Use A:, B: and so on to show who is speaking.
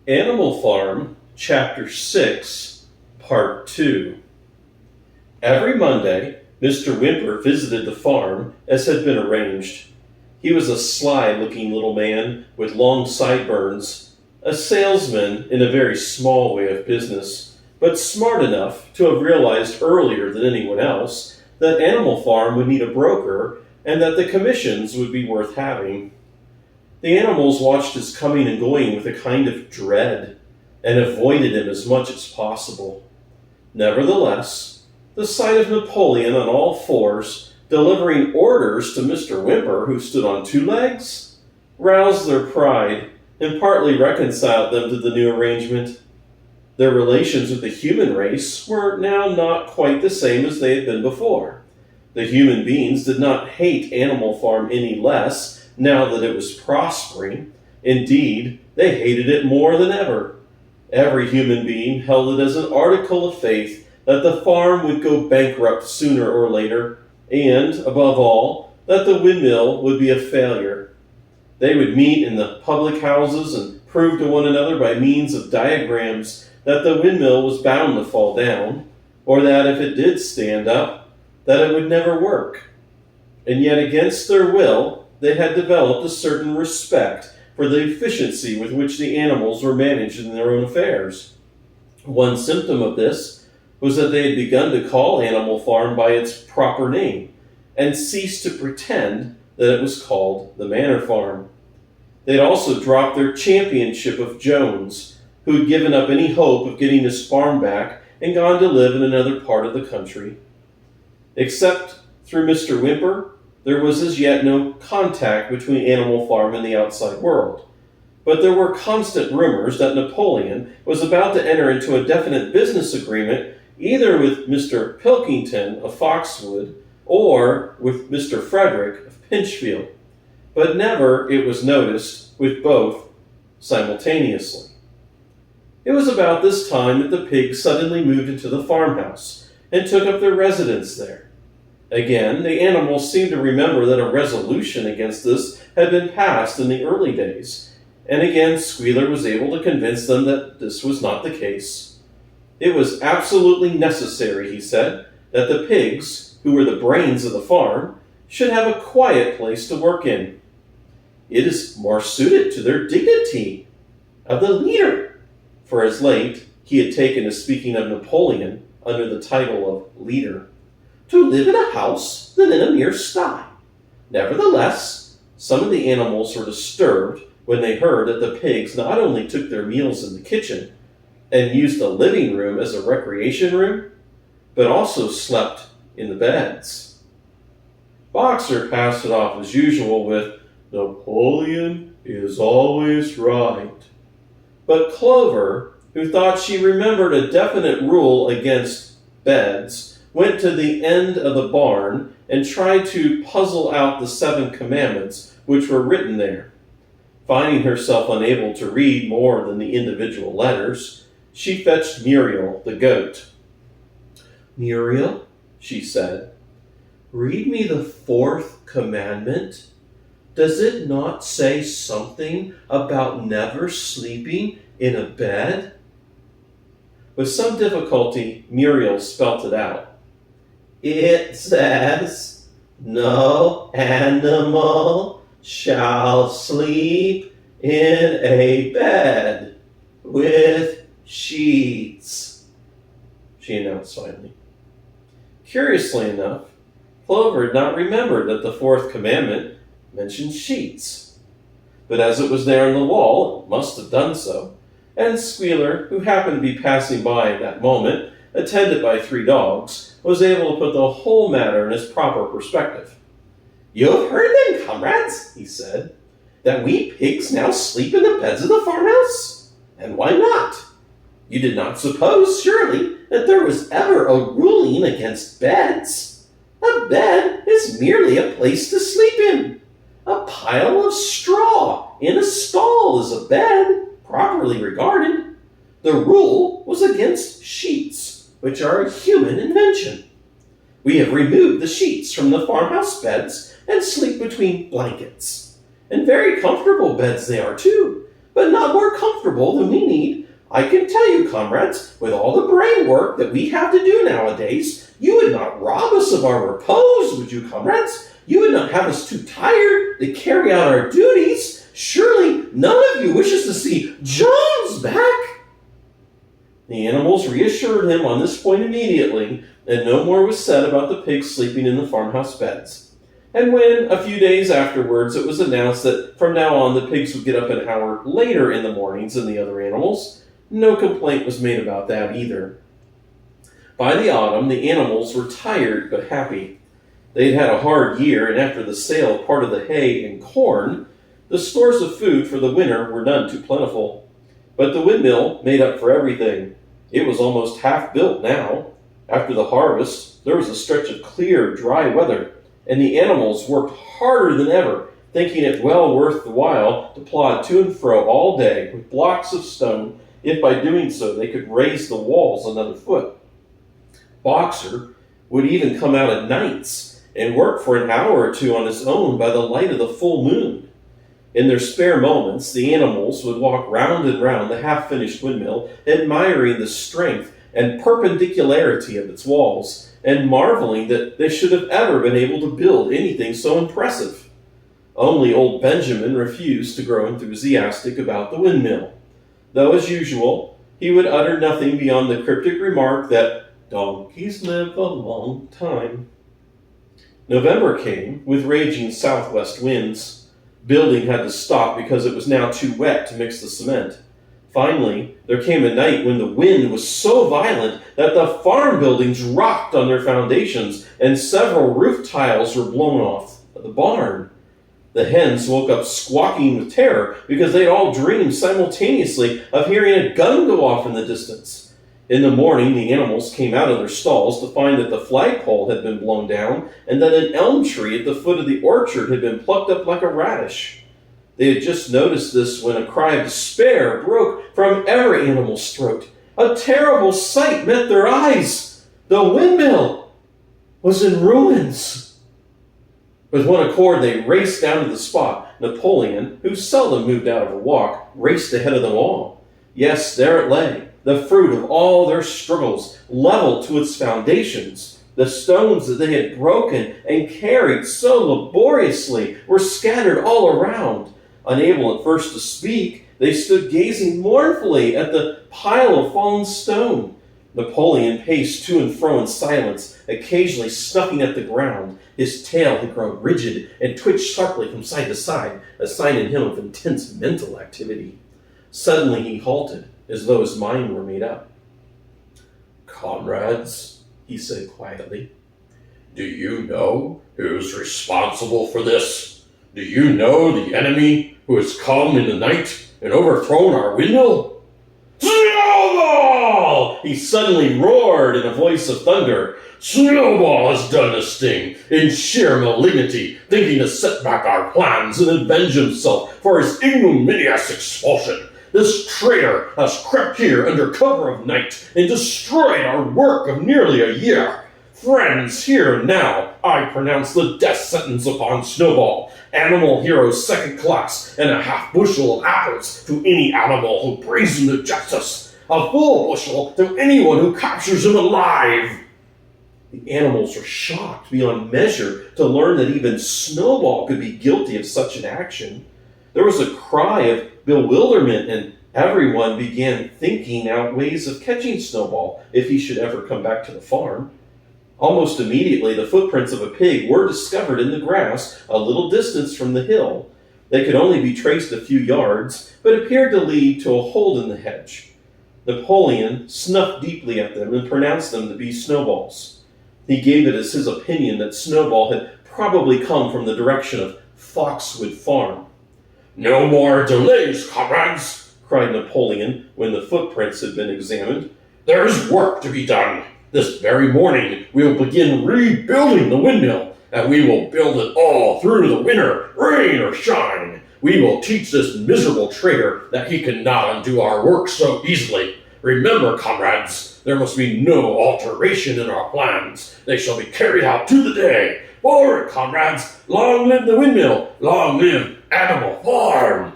A: Animal Farm, Chapter 6, Part 2. Every Monday, Mr. Whymper visited the farm as had been arranged. He was a sly-looking little man with long sideburns, a salesman in a very small way of business, but smart enough to have realized earlier than anyone else that Animal Farm would need a broker and that the commissions would be worth having. The animals watched his coming and going with a kind of dread, and avoided him as much as possible. Nevertheless, the sight of Napoleon on all fours, delivering orders to Mr. Whymper, who stood on two legs, roused their pride and partly reconciled them to the new arrangement. Their relations with the human race were now not quite the same as they had been before. The human beings did not hate Animal Farm any less now that it was prospering. Indeed, they hated it more than ever. Every human being held it as an article of faith that the farm would go bankrupt sooner or later, and, above all, that the windmill would be a failure. They would meet in the public houses and prove to one another by means of diagrams that the windmill was bound to fall down, or that if it did stand up, that it would never work. And yet, against their will, they had developed a certain respect for the efficiency with which the animals were managed in their own affairs. One symptom of this was that they had begun to call Animal Farm by its proper name, and ceased to pretend that it was called the Manor Farm. They had also dropped their championship of Jones, who had given up any hope of getting his farm back and gone to live in another part of the country. Except through Mr. Whymper, there was as yet no contact between Animal Farm and the outside world. But there were constant rumors that Napoleon was about to enter into a definite business agreement either with Mr. Pilkington of Foxwood or with Mr. Frederick of Pinchfield. But never, it was noticed, with both simultaneously. It was about this time that the pigs suddenly moved into the farmhouse and took up their residence there. Again, the animals seemed to remember that a resolution against this had been passed in the early days, and again Squealer was able to convince them that this was not the case. It was absolutely necessary, he said, that the pigs, who were the brains of the farm, should have a quiet place to work in. It is more suited to their dignity of the leader, for as late he had taken to speaking of Napoleon under the title of leader, to live in a house than in a mere sty. Nevertheless, some of the animals were disturbed when they heard that the pigs not only took their meals in the kitchen and used the living room as a recreation room, but also slept in the beds. Boxer passed it off as usual with, "Napoleon is always right." But Clover, who thought she remembered a definite rule against beds, went to the end of the barn and tried to puzzle out the 7 commandments which were written there. Finding herself unable to read more than the individual letters, she fetched Muriel, the goat. "Muriel," she said, "read me the 4th commandment. Does it not say something about never sleeping in a bed?" With some difficulty, Muriel spelt it out. "It says, 'No animal shall sleep in a bed with sheets,'" she announced finally. Curiously enough, Clover had not remembered that the 4th commandment mentioned sheets. But as it was there on the wall, it must have done so, and Squealer, who happened to be passing by at that moment, attended by 3 dogs, was able to put the whole matter in its proper perspective. "You have heard then, comrades," he said, "that we pigs now sleep in the beds of the farmhouse? And why not? You did not suppose, surely, that there was ever a ruling against beds? A bed is merely a place to sleep in. A pile of straw in a stall is a bed, properly regarded. The rule was against sheets, which are a human invention. We have removed the sheets from the farmhouse beds and sleep between blankets. And very comfortable beds they are, too, but not more comfortable than we need. I can tell you, comrades, with all the brain work that we have to do nowadays, you would not rob us of our repose, would you, comrades? You would not have us too tired to carry out our duties. Surely none of you wishes to see Jones back." The animals reassured him on this point immediately, and no more was said about the pigs sleeping in the farmhouse beds. And when, a few days afterwards, it was announced that from now on the pigs would get up an hour later in the mornings than the other animals, no complaint was made about that either. By the autumn, the animals were tired but happy. They had had a hard year, and after the sale of part of the hay and corn, the stores of food for the winter were none too plentiful. But the windmill made up for everything. It was almost half built now. After the harvest, there was a stretch of clear, dry weather, and the animals worked harder than ever, thinking it well worth the while to plod to and fro all day with blocks of stone, if by doing so they could raise the walls another foot. Boxer would even come out at nights and work for an hour or two on his own by the light of the full moon. In their spare moments, the animals would walk round and round the half-finished windmill, admiring the strength and perpendicularity of its walls, and marveling that they should have ever been able to build anything so impressive. Only old Benjamin refused to grow enthusiastic about the windmill, though, as usual, he would utter nothing beyond the cryptic remark that donkeys live a long time. November came, with raging southwest winds. Building had to stop because it was now too wet to mix the cement. Finally, there came a night when the wind was so violent that the farm buildings rocked on their foundations and several roof tiles were blown off the barn. The hens woke up squawking with terror because they had all dreamed simultaneously of hearing a gun go off in the distance. In the morning, the animals came out of their stalls to find that the flagpole had been blown down and that an elm tree at the foot of the orchard had been plucked up like a radish. They had just noticed this when a cry of despair broke from every animal's throat. A terrible sight met their eyes. The windmill was in ruins. With one accord, they raced down to the spot. Napoleon, who seldom moved out of a walk, raced ahead of them all. Yes, there it lay, the fruit of all their struggles, leveled to its foundations. The stones that they had broken and carried so laboriously were scattered all around. Unable at first to speak, they stood gazing mournfully at the pile of fallen stone. Napoleon paced to and fro in silence, occasionally snuffing at the ground. His tail had grown rigid and twitched sharply from side to side, a sign in him of intense mental activity. Suddenly he halted, as though his mind were made up. "Comrades," he said quietly, "do you know who's responsible for this? Do you know the enemy who has come in the night and overthrown our windmill? Snowball!" He suddenly roared in a voice of thunder. "Snowball has done this thing in sheer malignity, thinking to set back our plans and avenge himself for his ignominious expulsion. This traitor has crept here under cover of night and destroyed our work of nearly a year. Friends, here and now, I pronounce the death sentence upon Snowball, animal hero second class, and a half bushel of apples to any animal who brings him to justice, a full bushel to anyone who captures him alive." The animals were shocked beyond measure to learn that even Snowball could be guilty of such an action. There was a cry of bewilderment, and everyone began thinking out ways of catching Snowball if he should ever come back to the farm. Almost immediately, the footprints of a pig were discovered in the grass a little distance from the hill. They could only be traced a few yards, but appeared to lead to a hole in the hedge. Napoleon snuffed deeply at them and pronounced them to be Snowball's. He gave it as his opinion that Snowball had probably come from the direction of Foxwood Farm. "No more delays, comrades!" cried Napoleon when the footprints had been examined. "There's work to be done. This very morning we will begin rebuilding the windmill, and we will build it all through the winter, rain or shine. We will teach this miserable traitor that he cannot undo our work so easily. Remember, comrades, there must be no alteration in our plans. They shall be carried out to the day. Forward, comrades! Long live the windmill! Long live Animal Farm!"